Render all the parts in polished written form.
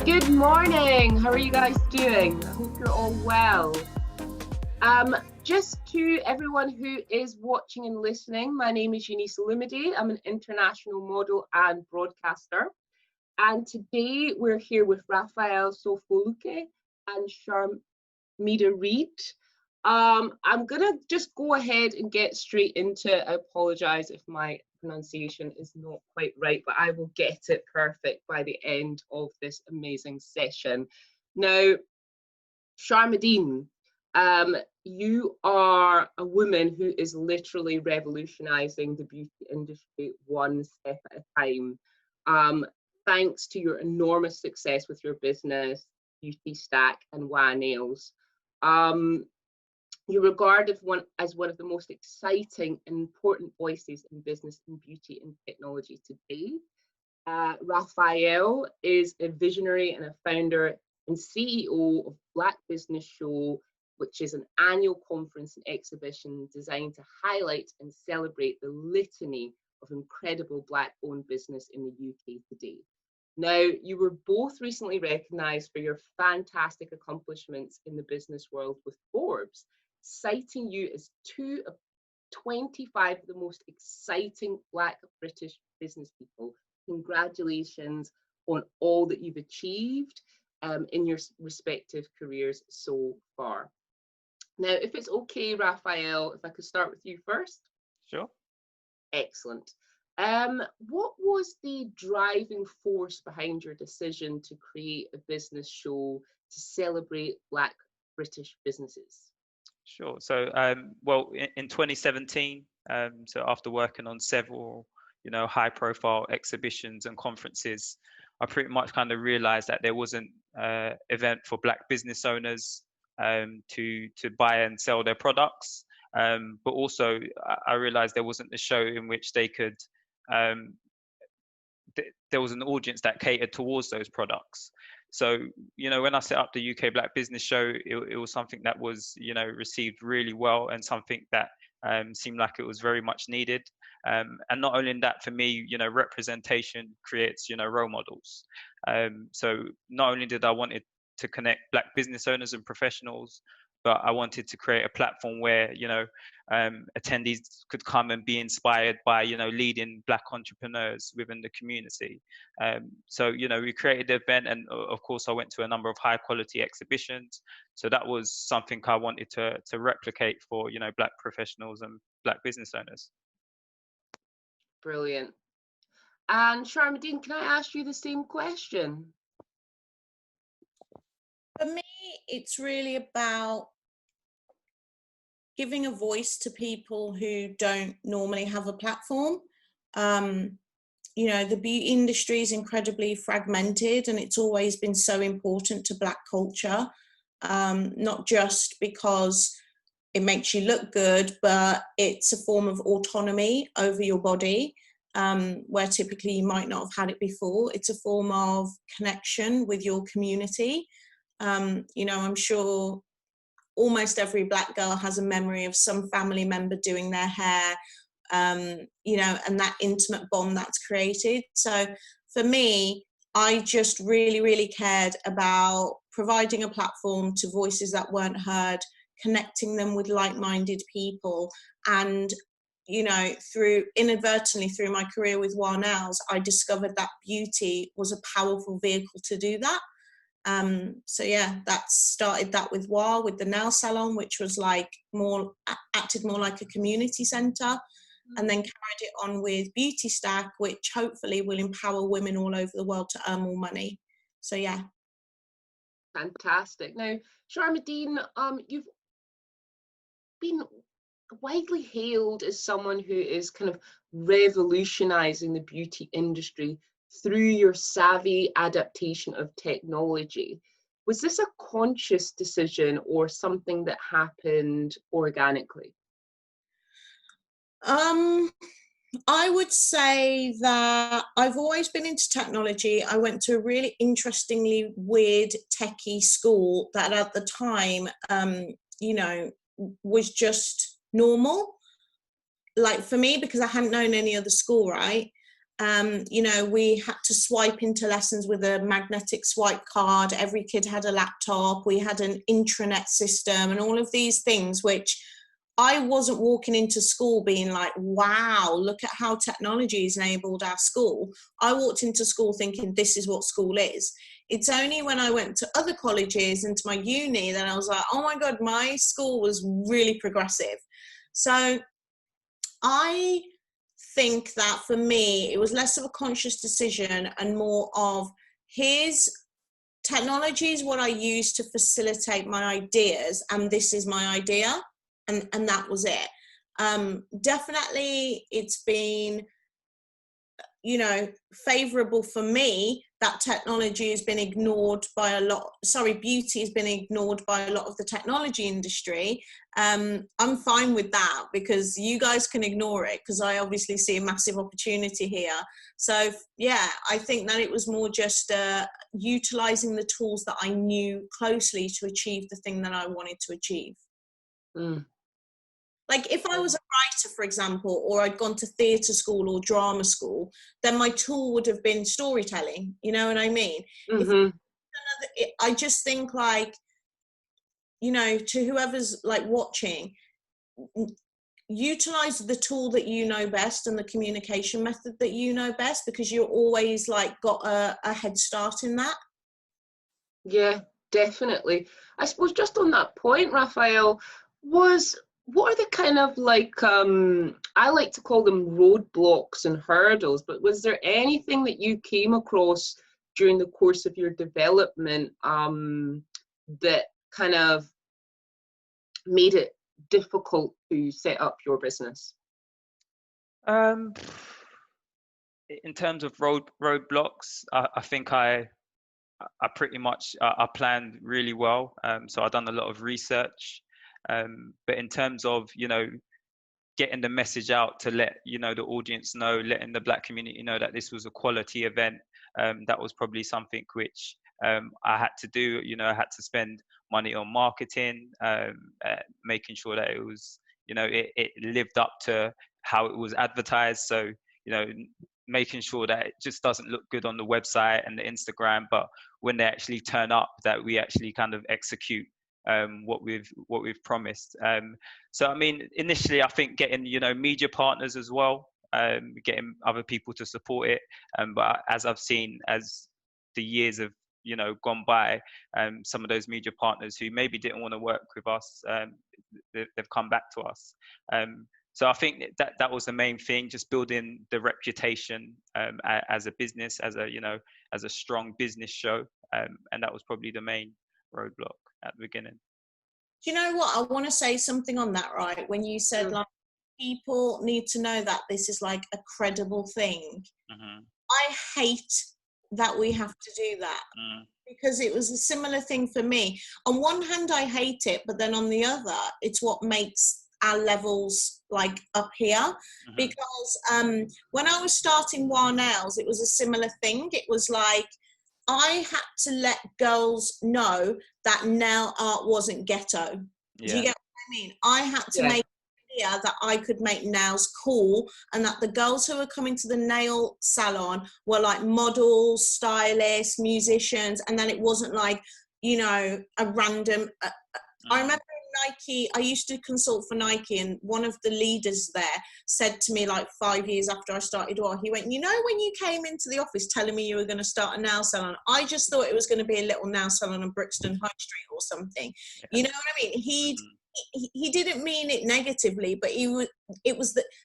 Good morning. How are you guys doing? I hope you're all well. Just to everyone who is watching and listening, my name is Eunice Olumide. I'm an international model and broadcaster. And today we're here with Raphael, Sofoluke, and Sharmadean Reid. I'm gonna just go ahead and get straight into it. I apologize if my pronunciation is not quite right, but I will get it perfect by the end of this amazing session. Now, Sharmadean, you are a woman who is literally revolutionizing the beauty industry one step at a time. Thanks to your enormous success with your business, Beauty Stack and WA Nails. You're regarded as one of the most exciting and important voices in business and beauty and technology today. Raphael is a visionary and a founder and CEO of Black Business Show, which is an annual conference and exhibition designed to highlight and celebrate the litany of incredible Black-owned business in the UK today. Now, you were both recently recognized for your fantastic accomplishments in the business world with Forbes, citing you as 2 of 25 of the most exciting Black British business people. Congratulations on all that you've achieved in your respective careers so far. Now, if it's okay, Raphael, if I could start with you first. Sure. Excellent. What was the driving force behind your decision to create a business show to celebrate Black British businesses? Sure. So, well, in 2017, so after working on several, high-profile exhibitions and conferences, I pretty much kind of realized that there wasn't an event for Black business owners to buy and sell their products, but also I realized there wasn't a show in which they could. There was an audience that catered towards those products. So, when I set up the UK Black Business Show, it was something that was, received really well and something that seemed like it was very much needed. And not only in that, for me, representation creates, role models. So not only did I want it to connect Black business owners and professionals, but I wanted to create a platform where, attendees could come and be inspired by, leading Black entrepreneurs within the community. So, we created the event, and of course I went to a number of high quality exhibitions. So that was something I wanted to replicate for, Black professionals and Black business owners. Brilliant. And Sharmadean, can I ask you the same question? For me, it's really about giving a voice to people who don't normally have a platform. The beauty industry is incredibly fragmented, and it's always been so important to Black culture, not just because it makes you look good, but it's a form of autonomy over your body, where typically you might not have had it before. It's a form of connection with your community. I'm sure almost every Black girl has a memory of some family member doing their hair, and that intimate bond that's created. So for me, I just really, really cared about providing a platform to voices that weren't heard, connecting them with like-minded people. And, inadvertently through my career with WA Nails, I discovered that beauty was a powerful vehicle to do that. That started that with WA, with the nail salon, which was acted more like a community centre, and then carried it on with Beauty Stack, which hopefully will empower women all over the world to earn more money. So yeah. Fantastic. Now, Sharmadean, you've been widely hailed as someone who is kind of revolutionising the beauty industry through your savvy adaptation of technology. Was this a conscious decision or something that happened organically? I would say that I've always been into technology. I went to a really interestingly weird techie school that at the time, was just normal. Like for me, because I hadn't known any other school, right? You know, we had to swipe into lessons with a magnetic swipe card. Every kid had a laptop. We had an intranet system and all of these things, which I wasn't walking into school being like, wow, look at how technology has enabled our school. I walked into school thinking this is what school is. It's only when I went to other colleges and to my uni that I was like, oh my God, my school was really progressive. So I think that for me, it was less of a conscious decision and more of, here's technology is what I use to facilitate my ideas, and this is my idea. And that was it. Definitely it's been, you know, favorable for me that technology has been ignored by a lot. Beauty has been ignored by a lot of the technology industry. I'm fine with that because you guys can ignore it, because I obviously see a massive opportunity here. So yeah, I think that it was more just utilizing the tools that I knew closely to achieve the thing that I wanted to achieve. Mm. Like if I was a writer, for example, or I'd gone to theatre school or drama school, then my tool would have been storytelling. You know what I mean? Mm-hmm. I just think, like, you know, to whoever's like watching, utilize the tool that you know best and the communication method that you know best, because you're always like got a head start in that. Yeah, definitely. I suppose just on that point, Raphael, what are the kind of like, I like to call them roadblocks and hurdles, but was there anything that you came across during the course of your development that kind of made it difficult to set up your business? In terms of roadblocks, I think I pretty much I planned really well. So I've done a lot of research. But in terms of, you know, getting the message out to let, you know, the audience know, letting the Black community know that this was a quality event, that was probably something which I had to do. You know, I had to spend money on marketing, making sure that it was, you know, it lived up to how it was advertised. So, you know, making sure that it just doesn't look good on the website and the Instagram, but when they actually turn up, that we actually kind of execute what we've promised. So I mean, initially I think getting, you know, media partners as well, getting other people to support it. But as I've seen, as the years have, you know, gone by, some of those media partners who maybe didn't want to work with us, they've come back to us. So I think that was the main thing, just building the reputation as a business, as a, you know, as a strong business show, and that was probably the main roadblock at the beginning. Do you know what? I want to say something on that, right? When you said like people need to know that this is like a credible thing. Mm-hmm. I hate that we have to do that because it was a similar thing for me. On one hand, I hate it, but then on the other, it's what makes our levels like up here. Because when I was starting War Nails, it was a similar thing. It was like, I had to let girls know that nail art wasn't ghetto. Yeah. Do you get what I mean? I had to make it clear that I could make nails cool, and that the girls who were coming to the nail salon were like models, stylists, musicians, and then it wasn't like, you know, a random... I remember Nike, I used to consult for Nike, and one of the leaders there said to me like 5 years after I started, he went, you know, when you came into the office telling me you were going to start a nail salon, I just thought it was going to be a little nail salon on Brixton High Street or something. Yeah. You know what I mean? He didn't mean it negatively, but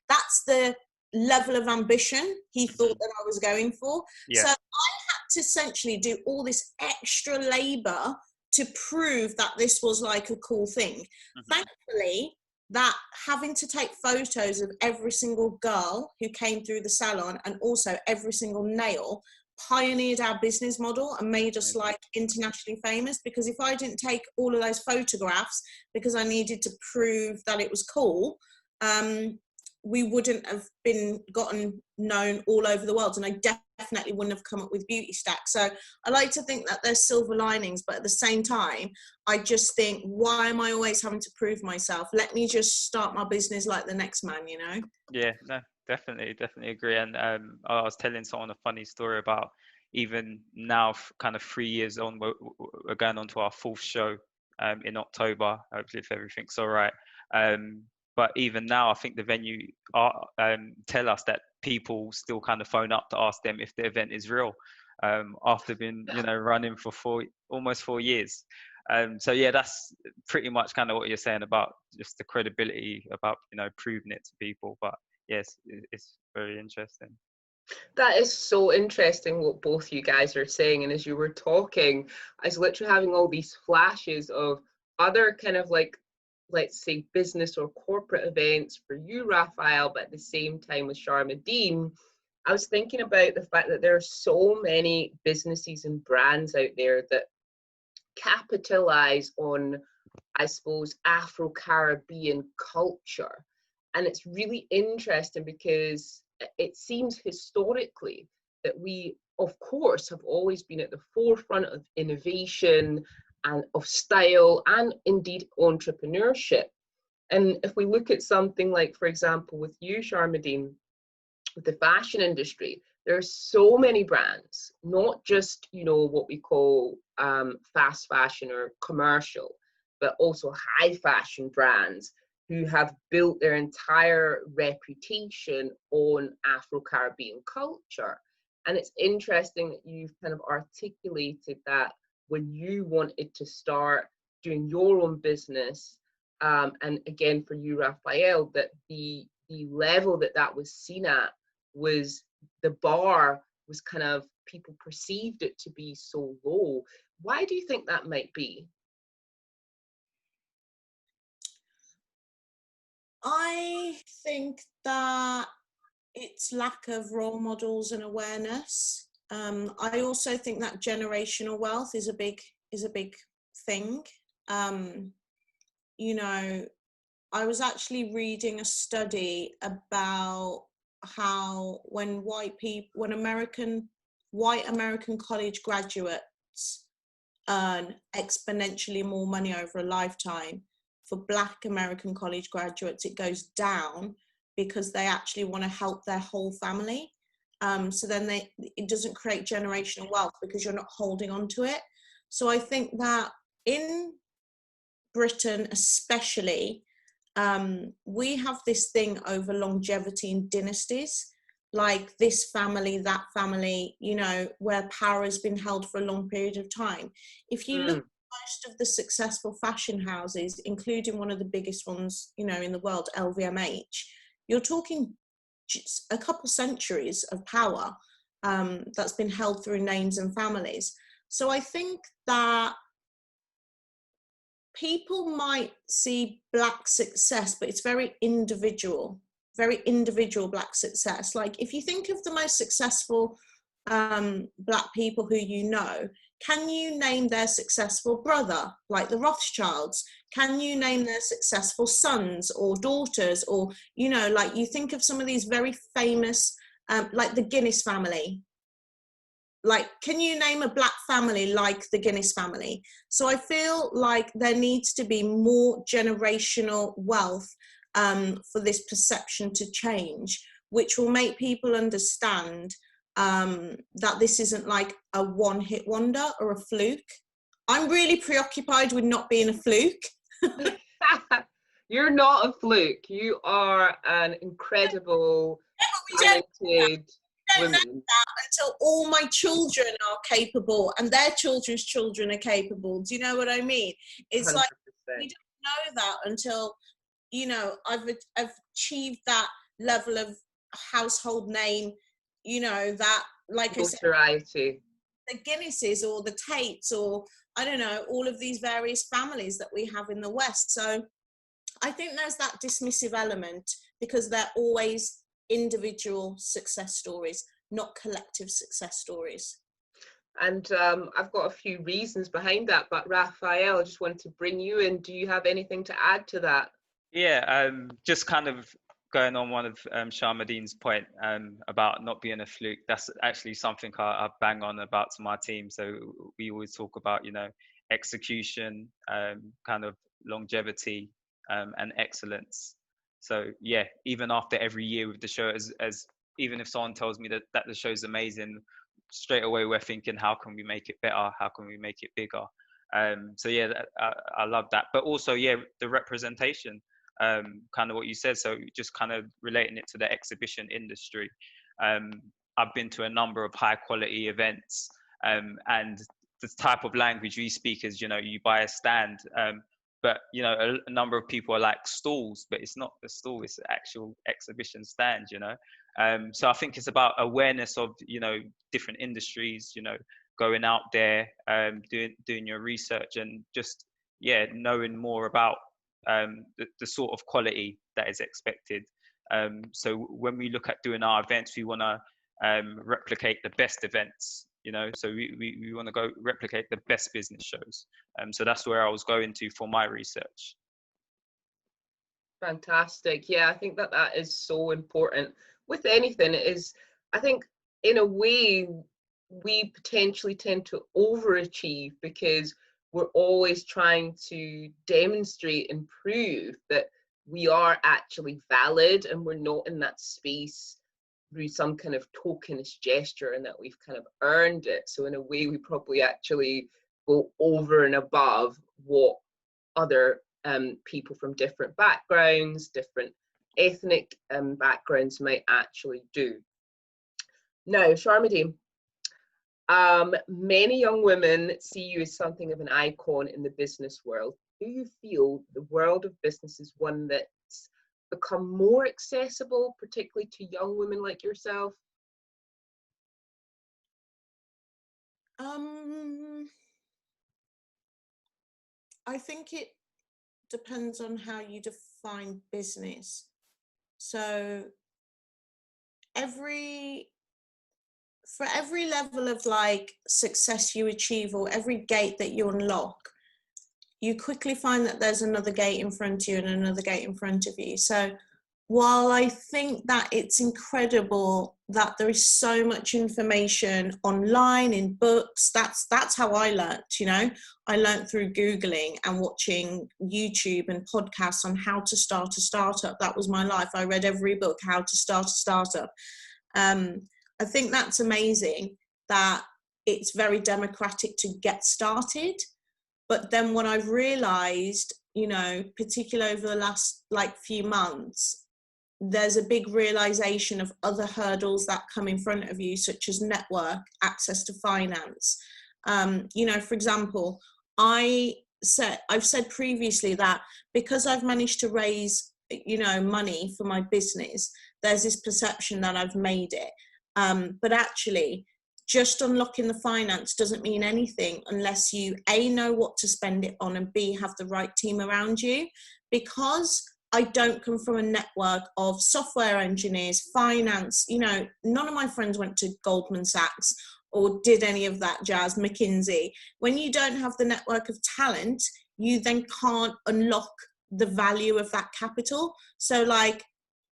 that's the level of ambition he thought that I was going for. Yeah. So I had to essentially do all this extra labor to prove that this was like a cool thing. Mm-hmm. Thankfully, that having to take photos of every single girl who came through the salon and also every single nail pioneered our business model and made us like internationally famous, because if I didn't take all of those photographs because I needed to prove that it was cool, we wouldn't have gotten known all over the world, and I definitely wouldn't have come up with Beauty Stack. So I like to think that there's silver linings, but at the same time, I just think, why am I always having to prove myself? Let me just start my business like the next man, you know? Yeah, no, Definitely agree. And I was telling someone a funny story about even now, kind of 3 years on, we're going on to our fourth show in October, hopefully if everything's all right. But even now, I think the venue tell us that people still kind of phone up to ask them if the event is real, after being, running for almost 4 years. So yeah, that's pretty much kind of what you're saying about just the credibility, about proving it to people. But yes, it's very interesting. That is so interesting what both you guys are saying. And as you were talking, I was literally having all these flashes of other kind of like, let's say, business or corporate events for you, Raphael, but at the same time with Sharmadean. I was thinking about the fact that there are so many businesses and brands out there that capitalize on, I suppose, Afro-Caribbean culture. And it's really interesting because it seems historically that we, of course, have always been at the forefront of innovation and of style and indeed entrepreneurship. And if we look at something like, for example, with you, Sharmadean, with the fashion industry, there are so many brands, not just, what we call fast fashion or commercial, but also high fashion brands who have built their entire reputation on Afro-Caribbean culture. And it's interesting that you've kind of articulated that when you wanted to start doing your own business, and again for you, Raphael, that the level that was seen at was, the bar was kind of, people perceived it to be so low. Why do you think that might be? I think that it's lack of role models and awareness. I also think that generational wealth is a big thing. I was actually reading a study about how when white American college graduates earn exponentially more money over a lifetime, for Black American college graduates it goes down because they actually want to help their whole family. So then it doesn't create generational wealth because you're not holding on to it. So I think that in Britain especially, we have this thing over longevity in dynasties, like this family, that family, where power has been held for a long period of time. If you look at most of the successful fashion houses, including one of the biggest ones, in the world, LVMH, you're talking just a couple centuries of power that's been held through names and families. So I think that people might see Black success, but it's very individual Black success. Like if you think of the most successful Black people who can you name their successful brother, like the Rothschilds? Can you name their successful sons or daughters? Or, like you think of some of these very famous, like the Guinness family. Like, can you name a Black family like the Guinness family? So I feel like there needs to be more generational wealth for this perception to change, which will make people understand that this isn't like a one-hit wonder or a fluke. I'm really preoccupied with not being a fluke. You're not a fluke. You are an incredible, talented women. That until all my children are capable and their children's children are capable. Do you know what I mean? It's 100%. Like we don't know that until I've achieved that level of household name, that, like notoriety. I said, the Guinnesses or the Tates or I don't know, all of these various families that we have in the West. So I think there's that dismissive element because they're always individual success stories, not collective success stories. And I've got a few reasons behind that, but Raphael, I just wanted to bring you in. Do you have anything to add to that? Yeah, just kind of going on one of Sharmadean's point about not being a fluke. That's actually something I bang on about to my team. So we always talk about, execution, kind of longevity and excellence. So yeah, even after every year with the show, as even if someone tells me that the show's amazing, straight away we're thinking, how can we make it better? How can we make it bigger? So yeah, I love that. But also, yeah, the representation, kind of what you said. So just kind of relating it to the exhibition industry. I've been to a number of high quality events, and the type of language we speak is, you buy a stand, but a number of people are like stalls, but it's not a stall, it's an actual exhibition stand. So I think it's about awareness of different industries, going out there, doing your research, and just knowing more about the sort of quality that is expected. So when we look at doing our events, we want to replicate the best events, so we want to go replicate the best business shows. So that's where I was going to for my research. Fantastic. Yeah, I think that is so important with anything. It is, I think, in a way, we potentially tend to overachieve because we're always trying to demonstrate and prove that we are actually valid, and we're not in that space through some kind of tokenist gesture, and that we've kind of earned it. So in a way, we probably actually go over and above what other people from different backgrounds, different ethnic backgrounds might actually do. Now, Sharmadean, many young women see you as something of an icon in the business world. Do you feel the world of business is one that's become more accessible, particularly to young women like yourself? I think it depends on how you define business. So for every level of like success you achieve, or every gate that you unlock, you quickly find that there's another gate in front of you and another gate in front of you. So while I think that it's incredible that there is so much information online, in books, that's how I learnt, I learnt through Googling and watching YouTube and podcasts on how to start a startup. That was my life. I read every book, how to start a startup. I think that's amazing that it's very democratic to get started. But then what I've realized, particularly over the last few months, there's a big realization of other hurdles that come in front of you, such as network, access to finance. For example, I've said previously that because I've managed to raise, money for my business, there's this perception that I've made it. But actually, just unlocking the finance doesn't mean anything unless you A, know what to spend it on, and B, have the right team around you. Because I don't come from a network of software engineers, finance, none of my friends went to Goldman Sachs or did any of that jazz, McKinsey. When you don't have the network of talent, you then can't unlock the value of that capital. So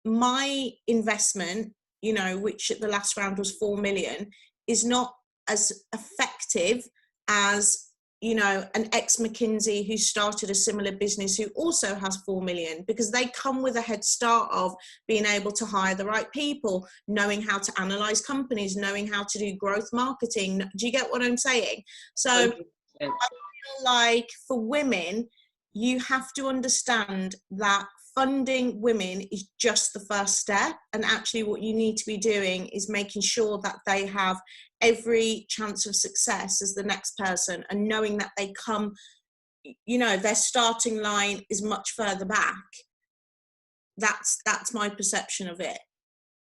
my investment, which at the last round was 4 million, is not as effective as an ex-McKinsey who started a similar business who also has 4 million, because they come with a head start of being able to hire the right people, knowing how to analyze companies, knowing how to do growth marketing. Do you get what I'm saying? So 100%. I feel like for women, you have to understand that funding women is just the first step, and actually what you need to be doing is making sure that they have every chance of success as the next person, and knowing that they come, their starting line is much further back. That's my perception of it.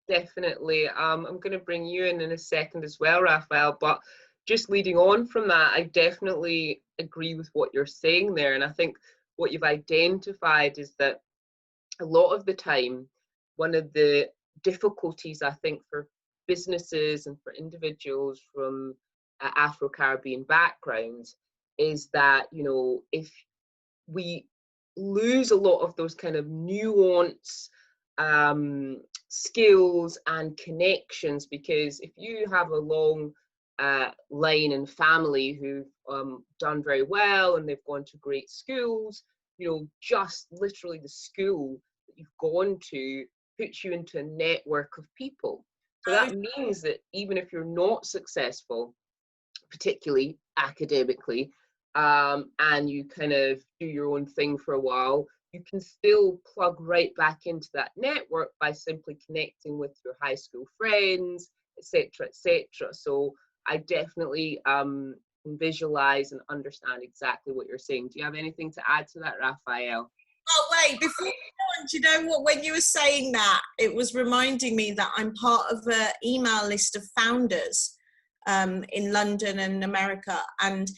Definitely. I'm going to bring you in a second as well, Raphael, but just leading on from that, I definitely agree with what you're saying there. And I think what you've identified is that a lot of the time, one of the difficulties, I think, for businesses and for individuals from Afro-Caribbean backgrounds is that, if we lose a lot of those kind of nuance skills and connections, because if you have a long line in family who've done very well and they've gone to great schools, just literally the school that you've gone to puts you into a network of people. So that means that even if you're not successful, particularly academically, and you kind of do your own thing for a while, you can still plug right back into that network by simply connecting with your high school friends, etc., etc. So I definitely visualize and understand exactly what you're saying. Do you have anything to add to that, Raphael? Oh, wait, before you go on, do you know what, when you were saying that, it was reminding me that I'm part of an email list of founders in London and America, and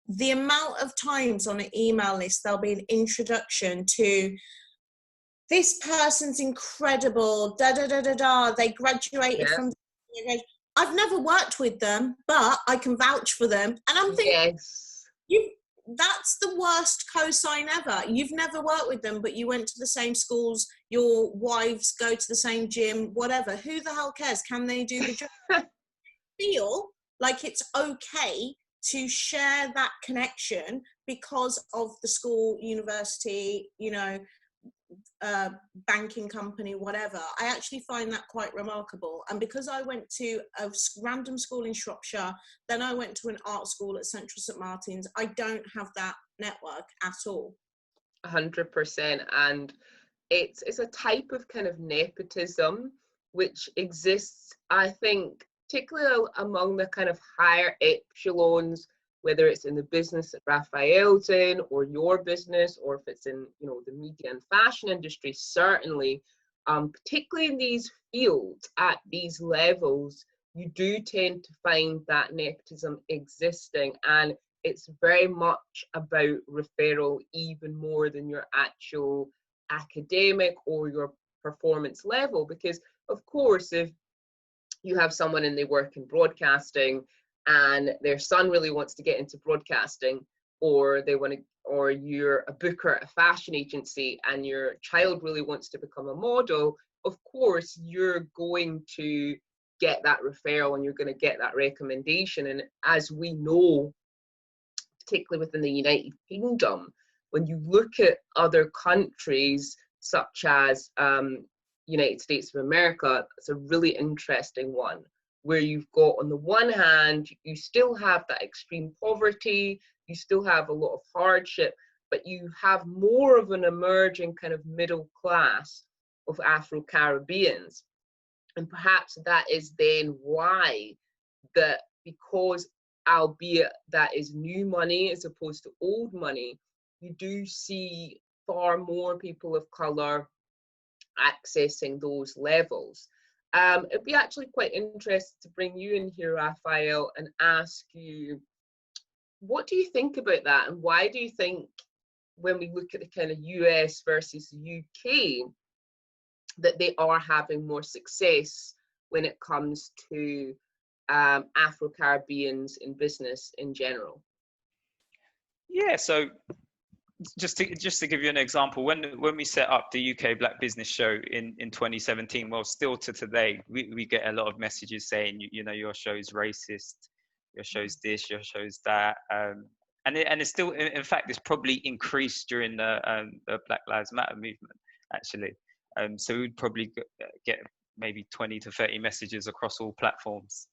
the amount of times on an email list there'll be an introduction to this person's incredible, da da da da da, they graduated from, I've never worked with them, but I can vouch for them. And I'm thinking, that's the worst cosign ever. You've never worked with them, but you went to the same schools, your wives go to the same gym, whatever. Who the hell cares? Can they do the job? Feel like it's okay to share that connection because of the school, university, you know, banking company, whatever. I actually find that quite remarkable. And because I went to a random school in Shropshire, then I went to an art school at Central St Martin's, I don't have that network at all. 100%. And it's a type of kind of nepotism which exists, I think, particularly among the kind of higher echelons, whether it's in the business that Raphael's in, or your business, or if it's in, you know, the media and fashion industry, certainly, particularly in these fields at these levels, you do tend to find that nepotism existing, and it's very much about referral even more than your actual academic or your performance level. Because of course, if you have someone and they work in broadcasting and their son really wants to get into broadcasting, or they want to, or you're a booker at a fashion agency and your child really wants to become a model, of course you're going to get that referral and you're going to get that recommendation. And as we know, particularly within the United Kingdom, when you look at other countries such as United States of America, it's a really interesting one, where you've got, on the one hand, you still have that extreme poverty, you still have a lot of hardship, but you have more of an emerging kind of middle class of Afro-Caribbeans. And perhaps that is then why, that because albeit that is new money as opposed to old money, you do see far more people of colour accessing those levels. It'd be actually quite interesting to bring you in here, Raphael, and ask you, what do you think about that? And why do you think, when we look at the kind of US versus UK, that they are having more success when it comes to Afro-Caribbeans in business in general? Yeah, so just to give you an example, when we set up the UK Black Business Show in 2017, well, still to today, we get a lot of messages saying, you know, your show's racist, your show's this, your show's that, and it's still, in fact, it's probably increased during the Black Lives Matter movement, actually. So we'd probably get maybe 20 to 30 messages across all platforms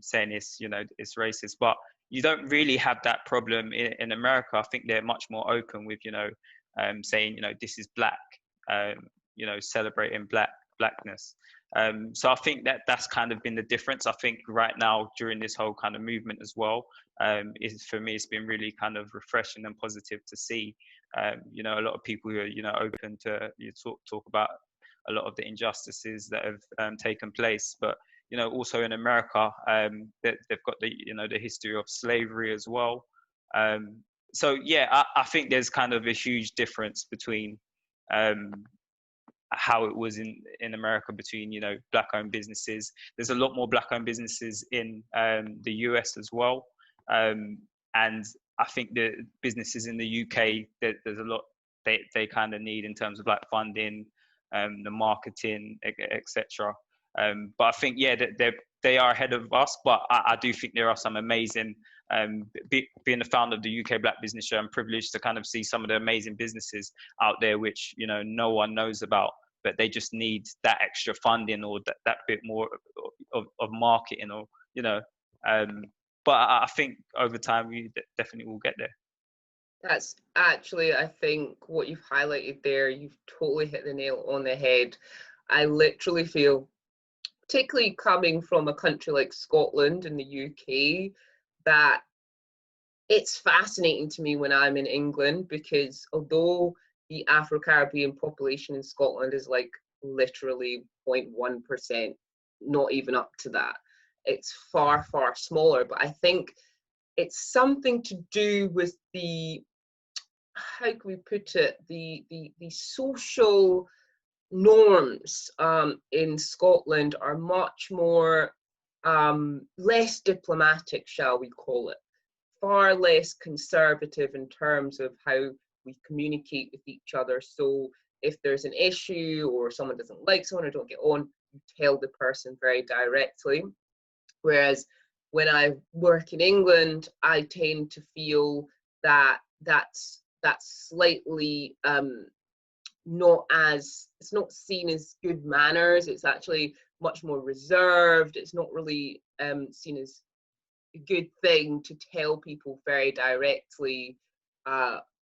saying it's, you know, it's racist. But you don't really have that problem in America. I think they're much more open with, you know, saying, you know, this is black, you know, celebrating blackness. So I think that's kind of been the difference. I think right now during this whole kind of movement as well, is, for me, it's been really kind of refreshing and positive to see, you know, a lot of people who are, you know, open to talk about a lot of the injustices that have taken place. But you know, also in America, they've got the, you know, the history of slavery as well. So yeah, I think there's kind of a huge difference between how it was in America between, you know, black-owned businesses. There's a lot more black-owned businesses in the US as well, and I think the businesses in the UK, there's a lot they kind of need in terms of like funding, the marketing, etc. But I think, yeah, that they are ahead of us. But I do think there are some amazing being the founder of the UK Black Business Show, I'm privileged to kind of see some of the amazing businesses out there, which, you know, no one knows about, but they just need that extra funding or that bit more of marketing, or, you know, but I think over time we definitely will get there. That's actually, I think, what you've highlighted there, you've totally hit the nail on the head. I literally feel, particularly coming from a country like Scotland in the UK, that it's fascinating to me when I'm in England, because although the Afro-Caribbean population in Scotland is like literally 0.1%, not even up to that, it's far, far smaller. But I think it's something to do with the, how can we put it, the social norms in Scotland are much more less diplomatic, shall we call it, far less conservative in terms of how we communicate with each other. So if there's an issue or someone doesn't like someone or don't get on, you tell the person very directly. Whereas when I work in England, I tend to feel that that's slightly not as, it's not seen as good manners. It's actually much more reserved. It's not really seen as a good thing to tell people very directly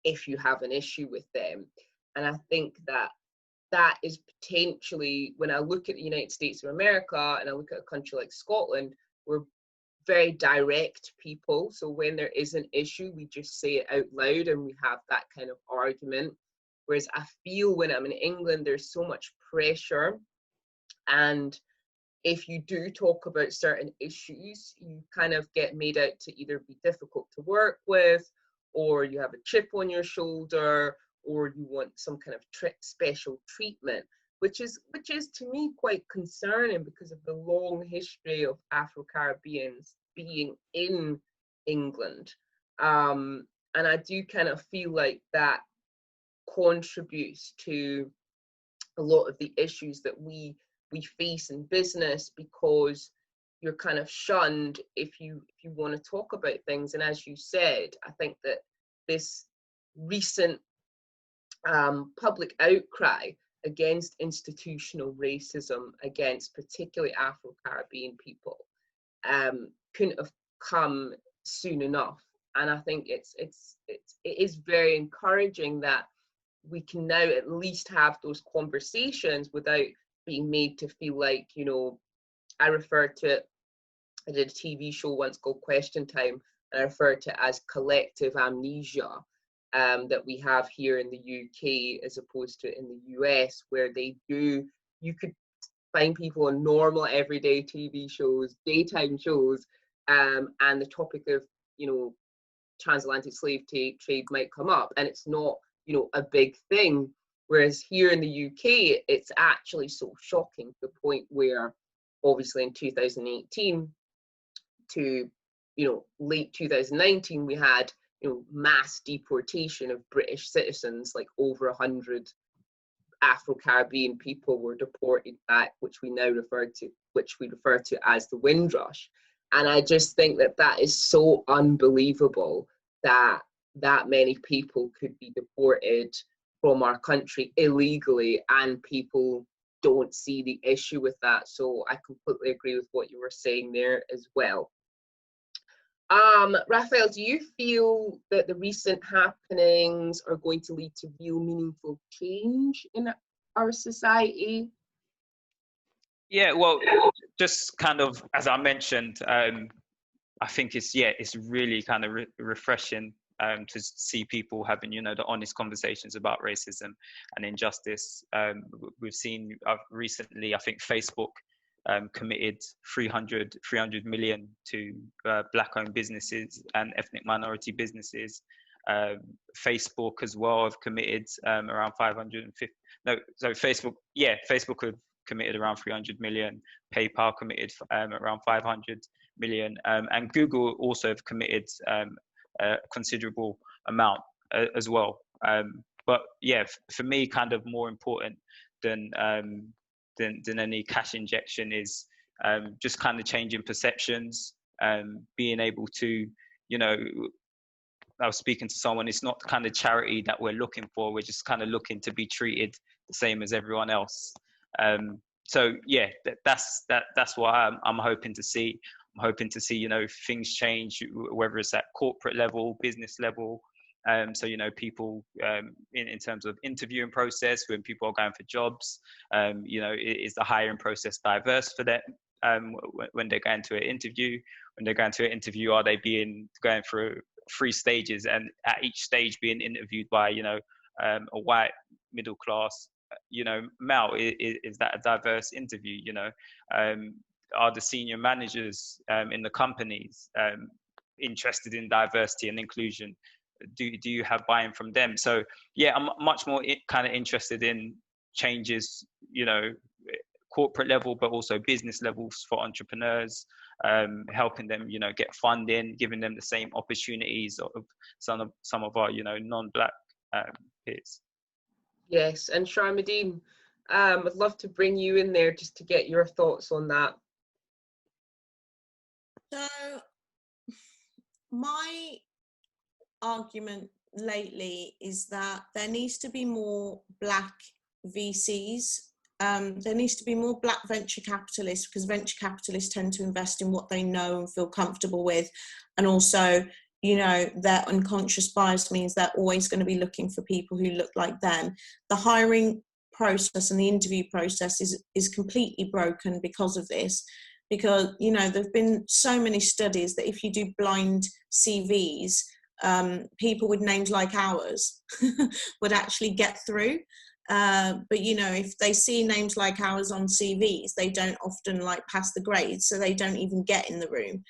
if you have an issue with them. And I think that is potentially, when I look at the United States of America and I look at a country like Scotland, we're very direct people. So when there is an issue, we just say it out loud and we have that kind of argument. Whereas I feel when I'm in England, there's so much pressure. And if you do talk about certain issues, you kind of get made out to either be difficult to work with, or you have a chip on your shoulder, or you want some kind of special treatment, which is to me quite concerning because of the long history of Afro-Caribbeans being in England. And I do kind of feel like that contributes to a lot of the issues that we face in business, because you're kind of shunned if you want to talk about things. And as you said, I think that this recent public outcry against institutional racism against particularly Afro-Caribbean people couldn't have come soon enough. And I think it is very encouraging that we can now at least have those conversations without being made to feel like, you know, I did a TV show once called Question Time, and I referred to it as collective amnesia that we have here in the UK as opposed to in the US, where you could find people on normal everyday TV shows, daytime shows, and the topic of, you know, transatlantic slave trade might come up, and it's not, you know, a big thing. Whereas here in the UK, it's actually so shocking to the point where, obviously in 2018 to, you know, late 2019, we had, you know, mass deportation of British citizens. Like over 100 Afro-Caribbean people were deported back, which we refer to as the Windrush. And I just think that is so unbelievable that many people could be deported from our country illegally, and people don't see the issue with that. So I completely agree with what you were saying there as well. Raphael, do you feel that the recent happenings are going to lead to real meaningful change in our society? Yeah, well, just kind of, as I mentioned, I think it's really kind of refreshing to see people having, you know, the honest conversations about racism and injustice. We've seen recently, I think Facebook committed 300 million to Black-owned businesses and ethnic minority businesses. Facebook as well have committed around 550. No, so Facebook have committed around 300 million. PayPal committed around 500 million, and Google also have committed a considerable amount as well. But yeah, for me, kind of more important than any cash injection is just kind of changing perceptions, being able to, you know, I was speaking to someone, it's not the kind of charity that we're looking for. We're just kind of looking to be treated the same as everyone else. So yeah, that's what I'm hoping to see. I'm hoping to see, you know, things change, whether it's at corporate level, business level. So, you know, people in terms of interviewing process, when people are going for jobs, you know, is the hiring process diverse for them? When they're going to an interview, are they going through 3 stages, and at each stage being interviewed by, you know, a white middle class, you know, male? Is that a diverse interview? You know, are the senior managers in the companies interested in diversity and inclusion? Do you have buy-in from them? So yeah, I'm much more kind of interested in changes, you know, corporate level, but also business levels for entrepreneurs, helping them, you know, get funding, giving them the same opportunities of some of our, you know, non-Black peers. Yes, and Sharmadean, I'd love to bring you in there just to get your thoughts on that. So my argument lately is that there needs to be more Black VCs. There needs to be more Black venture capitalists, because venture capitalists tend to invest in what they know and feel comfortable with. And also, you know, their unconscious bias means they're always going to be looking for people who look like them. The hiring process and the interview process is completely broken because of this. Because, you know, there have been so many studies that if you do blind CVs, people with names like ours would actually get through. But, you know, if they see names like ours on CVs, they don't often like pass the grades, so they don't even get in the room.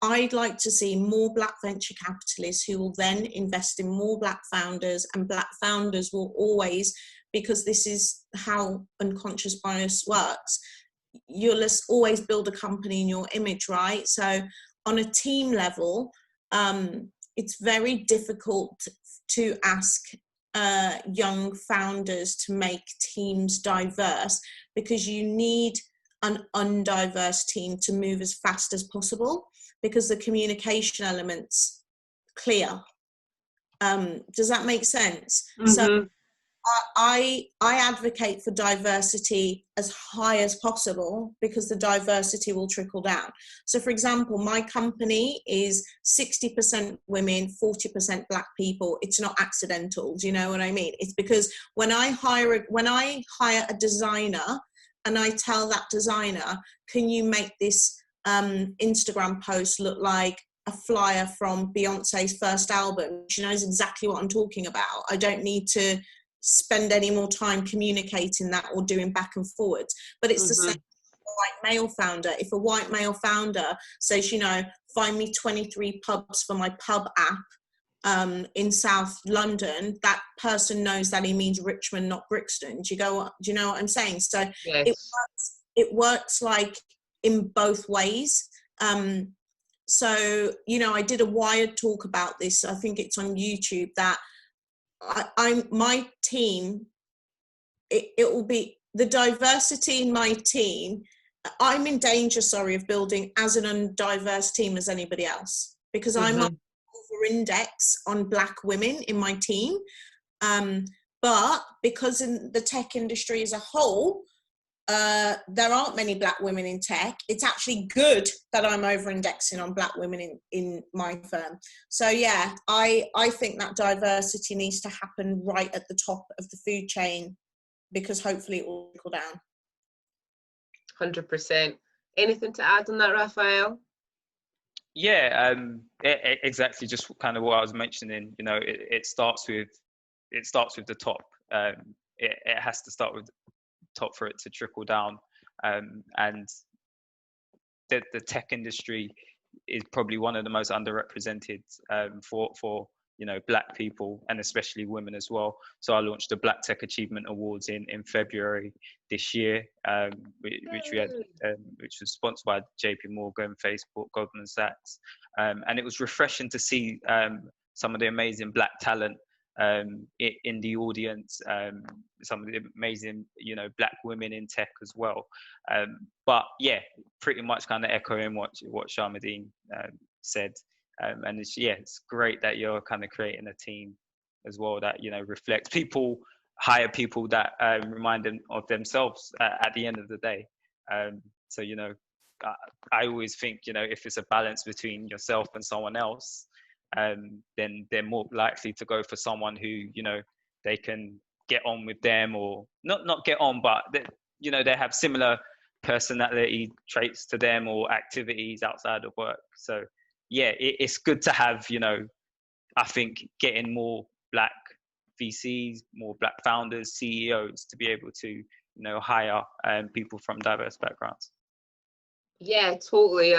I'd like to see more Black venture capitalists who will then invest in more Black founders, and Black founders will always, because this is how unconscious bias works, you'll always build a company in your image, right? So on a team level, it's very difficult to ask young founders to make teams diverse, because you need an undiverse team to move as fast as possible, because the communication element's clear. Does that make sense? Mm-hmm. So I advocate for diversity as high as possible, because the diversity will trickle down. So for example, my company is 60% women, 40% Black people. It's not accidental. Do you know what I mean? It's because when I hire a designer and I tell that designer, can you make this Instagram post look like a flyer from Beyonce's first album? She knows exactly what I'm talking about. I don't need to spend any more time communicating that or doing back and forwards. But it's the same for a white male founder. If a white male founder says, you know, find me 23 pubs for my pub app in South London, that person knows that he means Richmond, not Brixton. Do you know what I'm saying? So yes. It works like in both ways. So, you know, I did a Wired talk about this. I think it's on YouTube, that my team, it will be the diversity in my team. I'm in danger, of building as an undiverse team as anybody else, because I might over-index on Black women in my team. But because in the tech industry as a whole, there aren't many Black women in tech, it's actually good that I'm over-indexing on Black women in my firm. So yeah, I think that diversity needs to happen right at the top of the food chain, because hopefully it will trickle down. 100%. Anything to add on that, Raphael? Yeah, exactly. Just kind of what I was mentioning. You know, it starts with the top. It has to start with the top for it to trickle down. And the tech industry is probably one of the most underrepresented for you know, Black people, and especially women as well. So I launched the Black Tech Achievement Awards in February this year, which was sponsored by JP Morgan, Facebook, Goldman Sachs, and it was refreshing to see some of the amazing Black talent in the audience, some of the amazing, you know, Black women in tech as well. But yeah, pretty much kind of echoing what Sharmadean said. And it's great that you're kind of creating a team as well that, you know, reflects people, hire people that remind them of themselves at the end of the day. So, you know, I always think, you know, if it's a balance between yourself and someone else, then they're more likely to go for someone who, you know, they can get on with them, or not get on, but they, you know, they have similar personality traits to them or activities outside of work. So yeah, it's good to have, you know, I think getting more Black VCs, more Black founders, CEOs to be able to, you know, hire people from diverse backgrounds. Yeah, totally.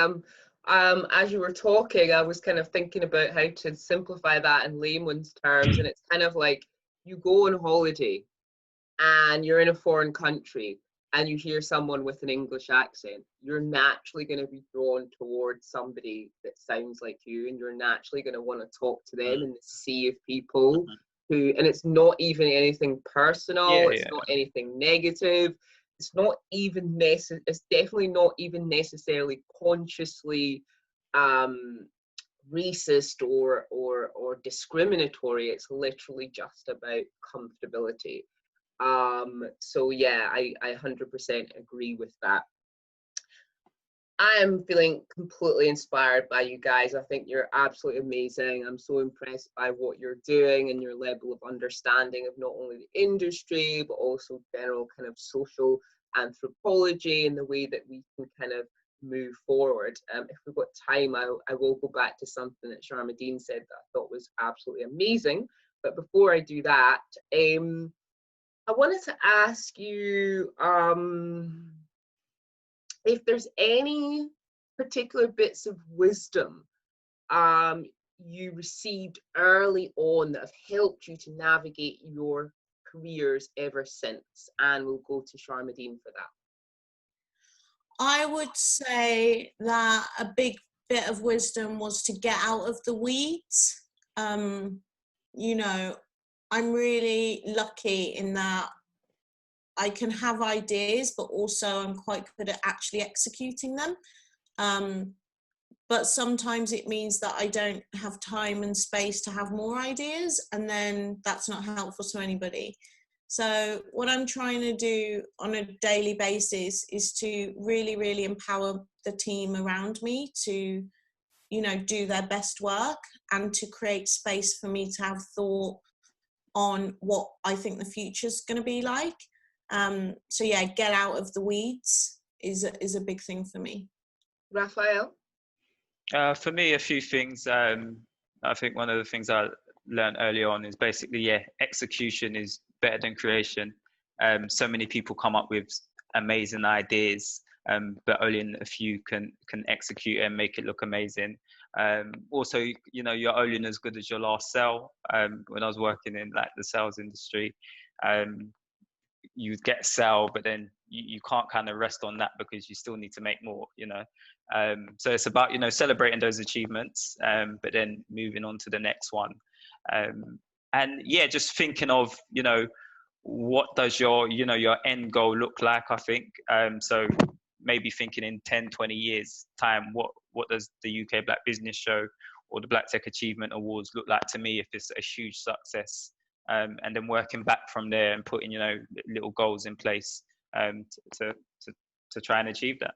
As you were talking, I was kind of thinking about how to simplify that in layman's terms, and it's kind of like you go on holiday and you're in a foreign country and you hear someone with an English accent, you're naturally going to be drawn towards somebody that sounds like you, and you're naturally going to want to talk to them in the sea of people who, and it's not even anything personal, it's not anything negative. It's not even it's definitely not even necessarily consciously racist or discriminatory. It's literally just about comfortability. So yeah, I 100% agree with that. I am feeling completely inspired by you guys. I think you're absolutely amazing. I'm so impressed by what you're doing and your level of understanding of not only the industry, but also general kind of social anthropology and the way that we can kind of move forward. If we've got time, I will go back to something that Sharmadean said that I thought was absolutely amazing. But before I do that, I wanted to ask you, if there's any particular bits of wisdom you received early on that have helped you to navigate your careers ever since, and we'll go to Sharmadean for that. I would say that a big bit of wisdom was to get out of the weeds. You know, I'm really lucky in that I can have ideas, but also I'm quite good at actually executing them. But sometimes it means that I don't have time and space to have more ideas, and then that's not helpful to anybody. So what I'm trying to do on a daily basis is to really, really empower the team around me to, you know, do their best work and to create space for me to have thought on what I think the future's going to be like. So yeah, get out of the weeds is a big thing for me. Raphael? For me, a few things. I think one of the things I learned early on is basically, execution is better than creation. So many people come up with amazing ideas, but only a few can execute and make it look amazing. Also, you know, you're only as good as your last sale. When I was working in like the sales industry, you get sale, but then you can't kind of rest on that because you still need to make more, you know. So it's about, you know, celebrating those achievements, but then moving on to the next one. And yeah, just thinking of, you know, what does your, you know, your end goal look like, I think. So maybe thinking in 10, 20 years time, what does the UK Black Business Show or the Black Tech Achievement Awards look like to me if it's a huge success? And then working back from there and putting, you know, little goals in place to try and achieve that.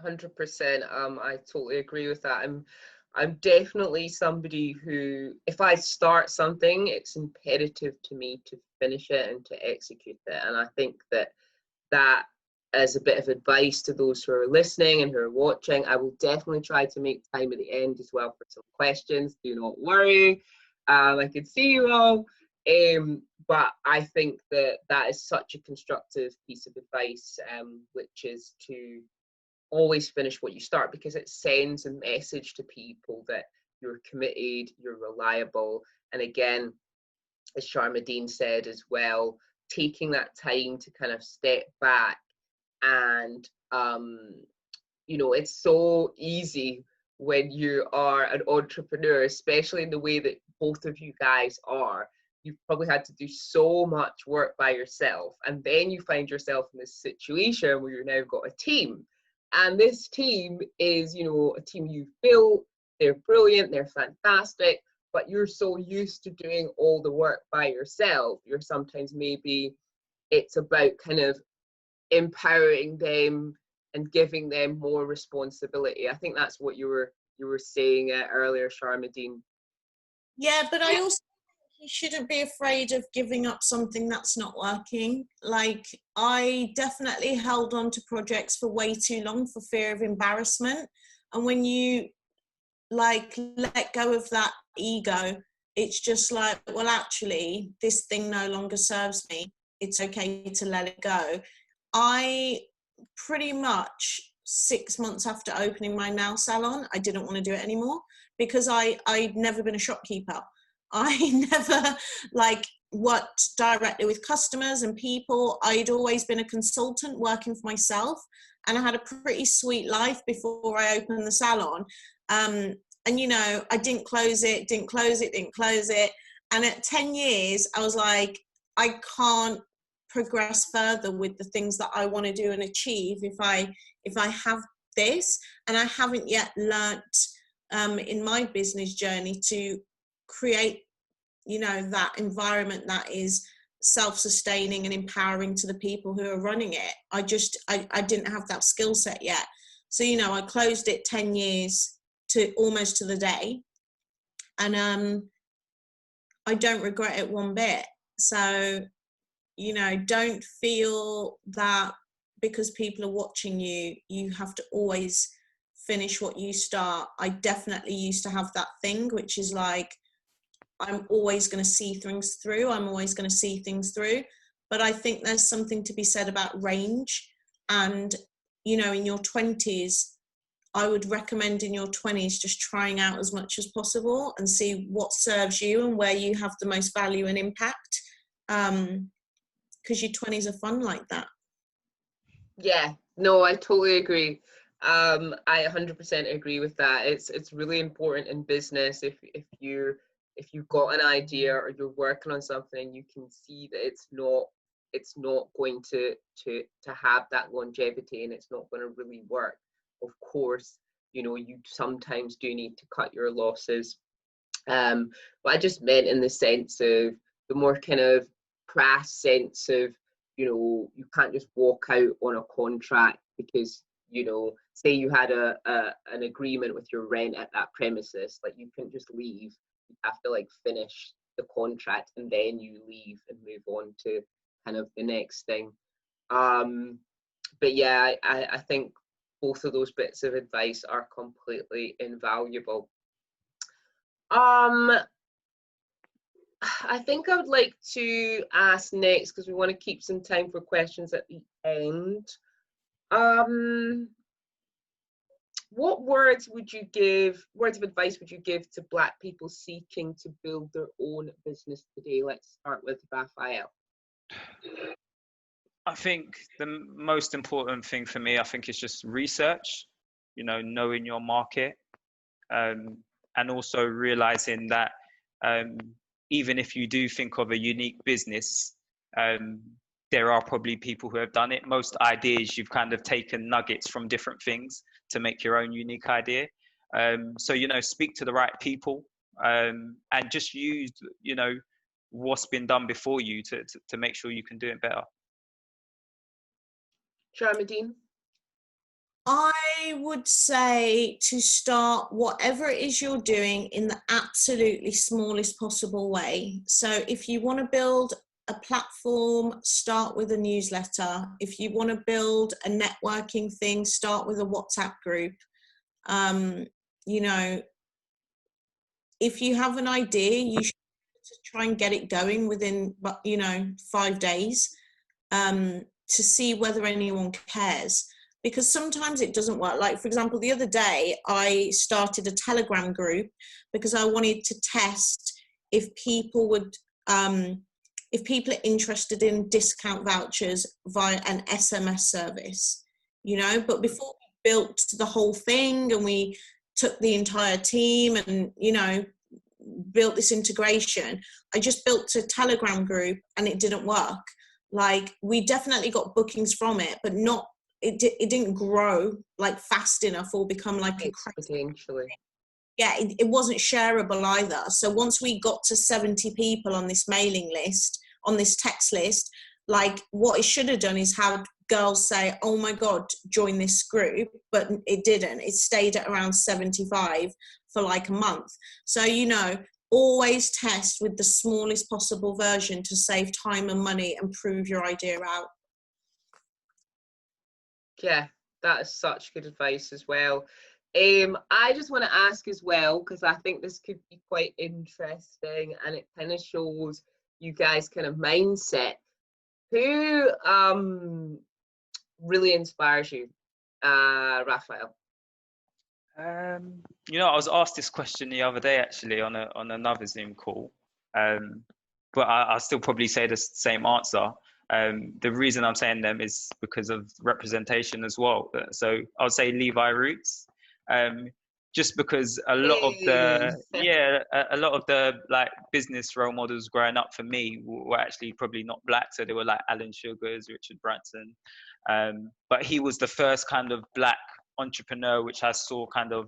100%. I totally agree with that. I'm definitely somebody who, if I start something, it's imperative to me to finish it and to execute it. And I think that as a bit of advice to those who are listening and who are watching, I will definitely try to make time at the end as well for some questions. Do not worry. I can see you all. But I think that is such a constructive piece of advice, which is to always finish what you start, because it sends a message to people that you're committed, you're reliable. And again, as Sharmadean said as well, taking that time to kind of step back and, you know, it's so easy when you are an entrepreneur, especially in the way that both of you guys are. You've probably had to do so much work by yourself, and then you find yourself in this situation where you've now got a team. And this team is, you know, a team you've built. they're brilliant, they're fantastic, but you're so used to doing all the work by yourself. You're sometimes, maybe it's about kind of empowering them and giving them more responsibility. I think that's what you were saying earlier, Sharmadean. Yeah, but I also think you shouldn't be afraid of giving up something that's not working. Like, I definitely held on to projects for way too long for fear of embarrassment. And when you like let go of that ego, it's just like, well, actually, this thing no longer serves me. It's okay to let it go. I pretty much 6 months after opening my nail salon, I didn't want to do it anymore, because I'd never been a shopkeeper. I never like worked directly with customers and people. I'd always been a consultant working for myself, and I had a pretty sweet life before I opened the salon. And you know, I didn't close it. And at 10 years, I was like, I can't progress further with the things that I want to do and achieve if I have this. And I haven't yet learnt in my business journey to create, you know, that environment that is self-sustaining and empowering to the people who are running it. I didn't have that skill set yet. So, you know, I closed it 10 years to almost to the day, and I don't regret it one bit. So, you know, don't feel that because people are watching you, you have to always finish what you start. I definitely used to have that thing, which is like, I'm always going to see things through. But I think there's something to be said about range. And, you know, in your 20s, I would recommend in your 20s just trying out as much as possible and see what serves you and where you have the most value and impact. Because your 20s are fun like that. Yeah, no, I totally agree. I 100% agree with that. It's really important in business, if you've got an idea or you're working on something, you can see that it's not going to have that longevity, and it's not going to really work. Of course, you know, you sometimes do need to cut your losses. But I just meant in the sense of the more kind of crass sense of, you know, you can't just walk out on a contract because, you know, say you had an agreement with your rent at that premises, like you can just leave. You have to like finish the contract and then you leave and move on to kind of the next thing. But yeah, I think both of those bits of advice are completely invaluable. I think I would like to ask next, because we want to keep some time for questions at the end. What words of advice would you give to Black people seeking to build their own business today? Let's start with Raphael. I think the most important thing for me, I think, is just research, you know, knowing your market, and also realizing that even if you do think of a unique business, there are probably people who have done it. Most ideas, you've kind of taken nuggets from different things to make your own unique idea. So, you know, speak to the right people, and just use, you know, what's been done before you to make sure you can do it better. Sharmadean? I would say to start whatever it is you're doing in the absolutely smallest possible way. So if you want to build a platform, start with a newsletter. If you want to build a networking thing, start with a WhatsApp group. You know, if you have an idea, you should try and get it going within, you know, 5 days, to see whether anyone cares. Because sometimes it doesn't work. Like, for example, the other day, I started a Telegram group because I wanted to test if people would, if people are interested in discount vouchers via an SMS service, you know. But before we built the whole thing and we took the entire team and, you know, built this integration, I just built a Telegram group and it didn't work. Like, we definitely got bookings from it, but not, it didn't grow like fast enough or become like exponentially. yeah, it wasn't shareable either. So once we got to 70 people on this mailing list, on this text list, like what it should have done is have girls say, oh my God, join this group, but it didn't. It stayed at around 75 for like a month. So, you know, always test with the smallest possible version to save time and money and prove your idea out. Yeah, that is such good advice as well. I just want to ask as well, because I think this could be quite interesting and it kind of shows you guys' kind of mindset. Who really inspires you, Raphael? You know, I was asked this question the other day actually on another Zoom call, but I'll still probably say the same answer. The reason I'm saying them is because of representation as well. So I'll say Levi Roots, just because a lot of the like business role models growing up for me were actually probably not black. So they were like Alan Sugars, Richard Branson, but he was the first kind of black entrepreneur which I saw kind of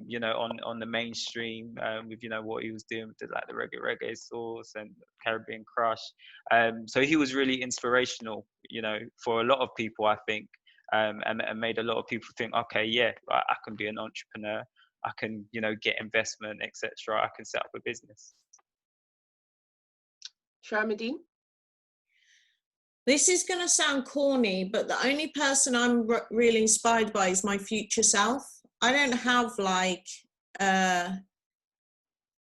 you know, on the mainstream, with, you know, what he was doing with the reggae sauce and Caribbean Crush. So he was really inspirational, you know, for a lot of people, I think, and made a lot of people think, okay, yeah, I can be an entrepreneur, I can, you know, get investment, etc. I can set up a business. Sharmadean? This is going to sound corny, but the only person I'm really inspired by is my future self. I don't have like a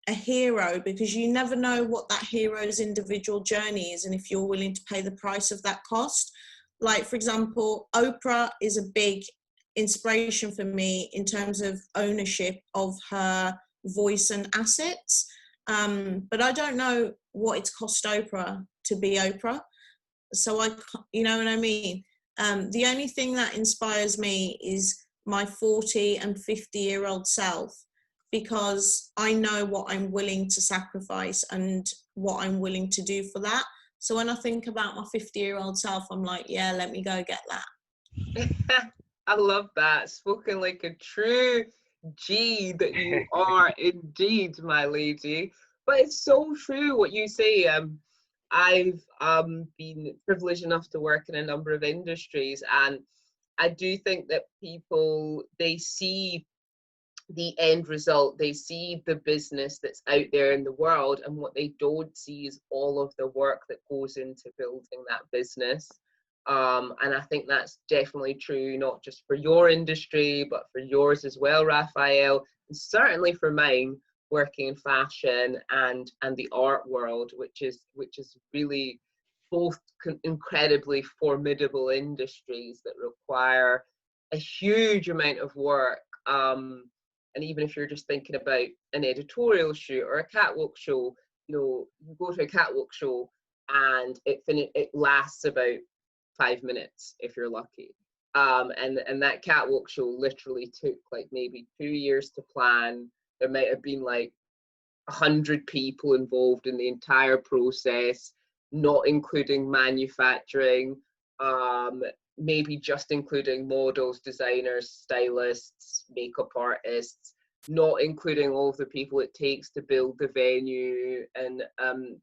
hero, because you never know what that hero's individual journey is and if you're willing to pay the price of that cost. Like, for example, Oprah is a big inspiration for me in terms of ownership of her voice and assets. But I don't know what it's cost Oprah to be Oprah. So you know what I mean? The only thing that inspires me is my 40 and 50-year-old self, because I know what I'm willing to sacrifice and what I'm willing to do for that. So when I think about my 50-year-old self, I'm like, yeah, let me go get that. I love that. Spoken like a true G that you are indeed, my lady. But it's so true what you say. I've been privileged enough to work in a number of industries, and I do think that people, they see the end result, they see the business that's out there in the world, and what they don't see is all of the work that goes into building that business. And I think that's definitely true, not just for your industry, but for yours as well, Raphael, and certainly for mine, working in fashion and the art world, which is really both incredibly formidable industries that require a huge amount of work. And even if you're just thinking about an editorial shoot or a catwalk show, you know, you go to a catwalk show and it lasts about 5 minutes if you're lucky. And that catwalk show literally took like maybe 2 years to plan. There might have been like 100 people involved in the entire process, not including manufacturing, maybe just including models, designers, stylists, makeup artists, not including all of the people it takes to build the venue and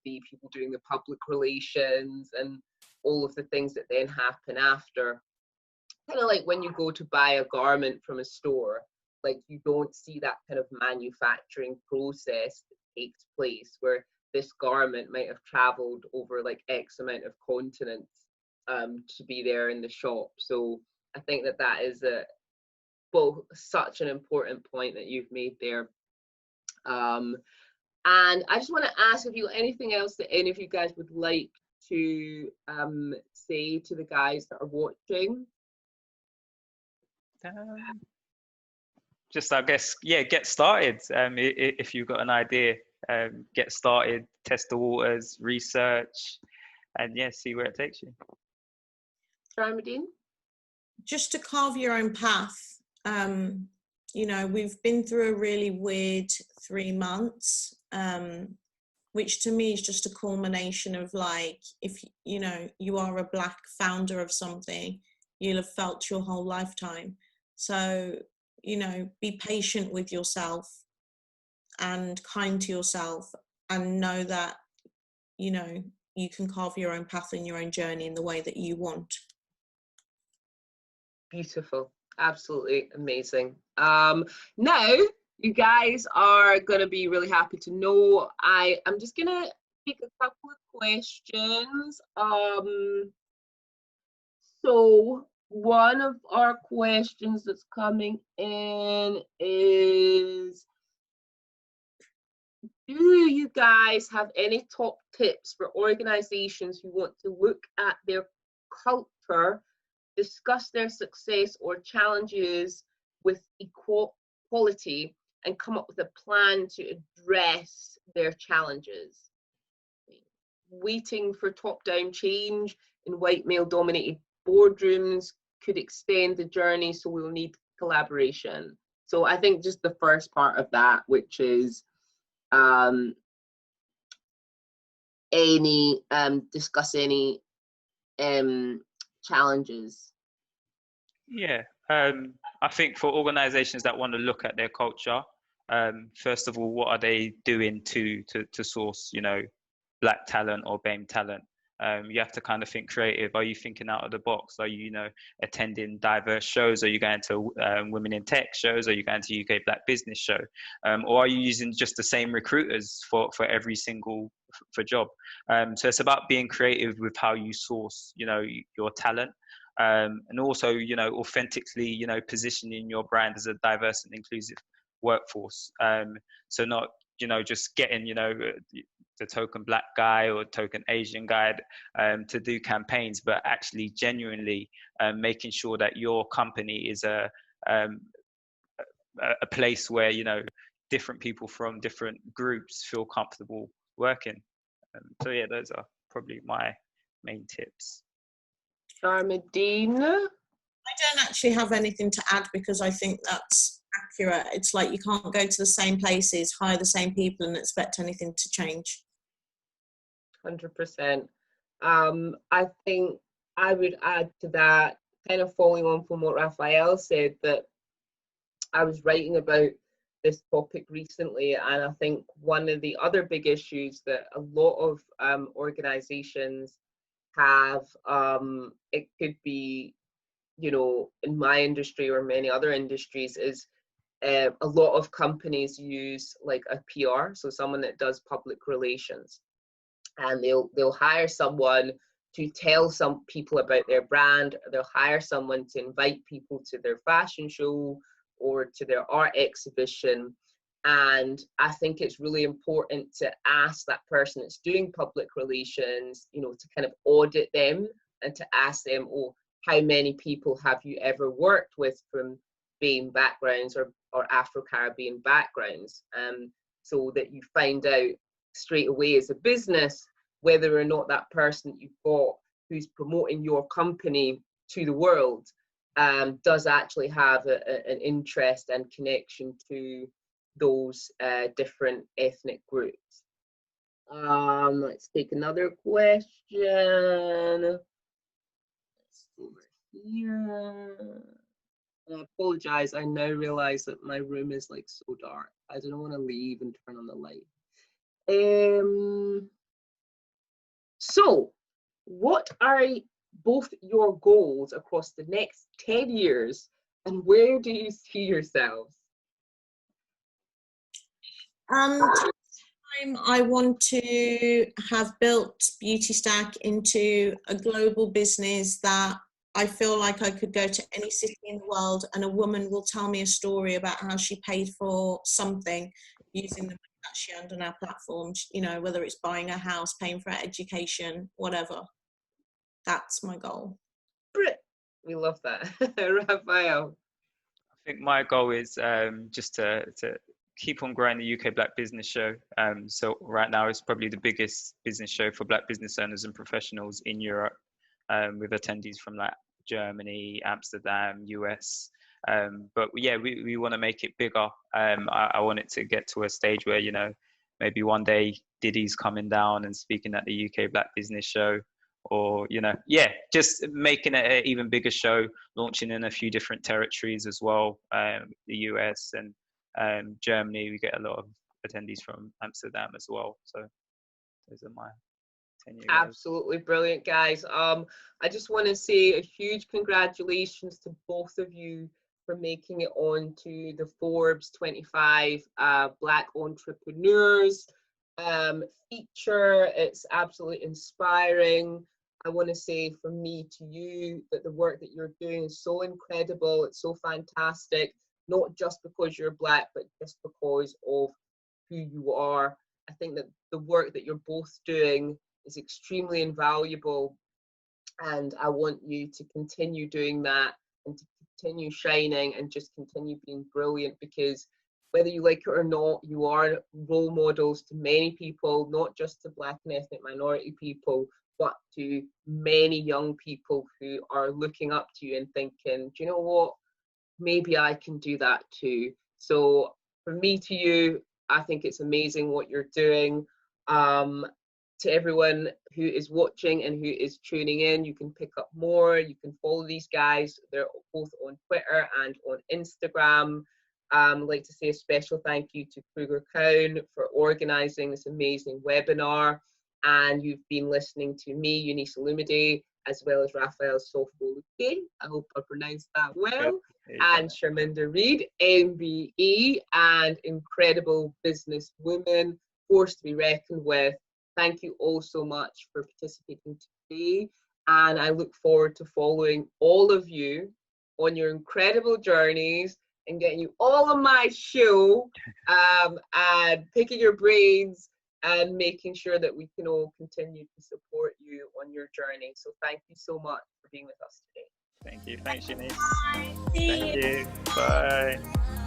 the people doing the public relations and all of the things that then happen after. Kind of like when you go to buy a garment from a store, like you don't see that kind of manufacturing process that takes place where this garment might have traveled over like X amount of continents to be there in the shop. So I think that is both such an important point that you've made there. And I just want to ask if you anything else that any of you guys would like to say to the guys that are watching. Just, I guess, yeah, get started. If you've got an idea, get started, test the waters, research, and yeah, see where it takes you. Sharmadean? Just to carve your own path. You know, we've been through a really weird 3 months, which to me is just a culmination of like, if you know you are a Black founder of something, you'll have felt your whole lifetime. So you know, be patient with yourself and kind to yourself, and know that, you know, you can carve your own path and your own journey in the way that you want. Beautiful. Absolutely amazing. Now you guys are going to be really happy to know I'm just going to take a couple of questions. So one of our questions that's coming in is, do you guys have any top tips for organizations who want to look at their culture, discuss their success or challenges with equality, and come up with a plan to address their challenges? Waiting for top-down change in white male-dominated boardrooms could extend the journey, so we'll need collaboration. So I think just the first part of that, which is discuss any challenges. Yeah, I think for organizations that want to look at their culture, first of all, what are they doing to source, you know, Black talent or BAME talent? You have to kind of think creative. Are you thinking out of the box? Are you, you know, attending diverse shows? Are you going to Women in Tech shows? Are you going to UK Black Business show? Or are you using just the same recruiters for every single for job? So it's about being creative with how you source, you know, your talent. And also, you know, authentically, you know, positioning your brand as a diverse and inclusive workforce. So not, you know, just getting, you know, the token Black guy or token Asian guy to do campaigns, but actually genuinely making sure that your company is a place where, you know, different people from different groups feel comfortable working. So yeah, those are probably my main tips. Sharmadean? I don't actually have anything to add, because I think that's accurate. It's like you can't go to the same places, hire the same people and expect anything to change. 100%. I think I would add to that, kind of following on from what Raphael said, that I was writing about this topic recently, and I think one of the other big issues that a lot of organizations have, it could be, you know, in my industry or many other industries, is a lot of companies use like a PR, so someone that does public relations, and they'll hire someone to tell some people about their brand. They'll hire someone to invite people to their fashion show or to their art exhibition. And I think it's really important to ask that person that's doing public relations, you know, to kind of audit them and to ask them, oh, how many people have you ever worked with from BAME backgrounds or Afro-Caribbean backgrounds, so that you find out straight away as a business whether or not that person you've got who's promoting your company to the world does actually have an interest and connection to those different ethnic groups. Let's take another question. Over here. I apologize, I now realize that my room is like so dark. I don't want to leave and turn on the light. So what are both your goals across the next 10 years, and where do you see yourselves? I want to have built Beauty Stack into a global business that I feel like I could go to any city in the world and a woman will tell me a story about how she paid for something using the money that she earned on our platforms, you know, whether it's buying a house, paying for her education, whatever. That's my goal. We love that. Raphael? I think my goal is just to keep on growing the UK Black Business Show. So right now it's probably the biggest business show for Black business owners and professionals in Europe, with attendees from like Germany, Amsterdam, US. But yeah, we want to make it bigger. I want it to get to a stage where, you know, maybe one day Diddy's coming down and speaking at the UK Black Business Show, or, you know, yeah, just making it an even bigger show, launching in a few different territories as well, the US and Germany. We get a lot of attendees from Amsterdam as well. So those are my 10-year goals. Absolutely brilliant, guys. I just want to say a huge congratulations to both of you for making it on to the Forbes 25 Black Entrepreneurs feature. It's absolutely inspiring. I want to say from me to you that the work that you're doing is so incredible. It's so fantastic, not just because you're Black, but just because of who you are. I think that the work that you're both doing is extremely invaluable, and I want you to continue doing that and to continue shining and just continue being brilliant, because whether you like it or not, you are role models to many people, not just to Black and ethnic minority people, but to many young people who are looking up to you and thinking, do you know what, maybe I can do that too. So from me to you, I think it's amazing what you're doing. To everyone who is watching and who is tuning in, you can pick up more. You can follow these guys. They're both on Twitter and on Instagram. I'd like to say a special thank you to Kruger Cowne for organising this amazing webinar. And you've been listening to me, Eunice Olumide, as well as Raphael Sofoluke. I hope I pronounced that well. And Reid, MBE, and incredible businesswoman, force to be reckoned with. Thank you all so much for participating today. And I look forward to following all of you on your incredible journeys and getting you all on my show, and picking your brains and making sure that we can all continue to support you on your journey. So thank you so much for being with us today. Thank you. Thanks, Eunice. Bye. Thank you. Bye.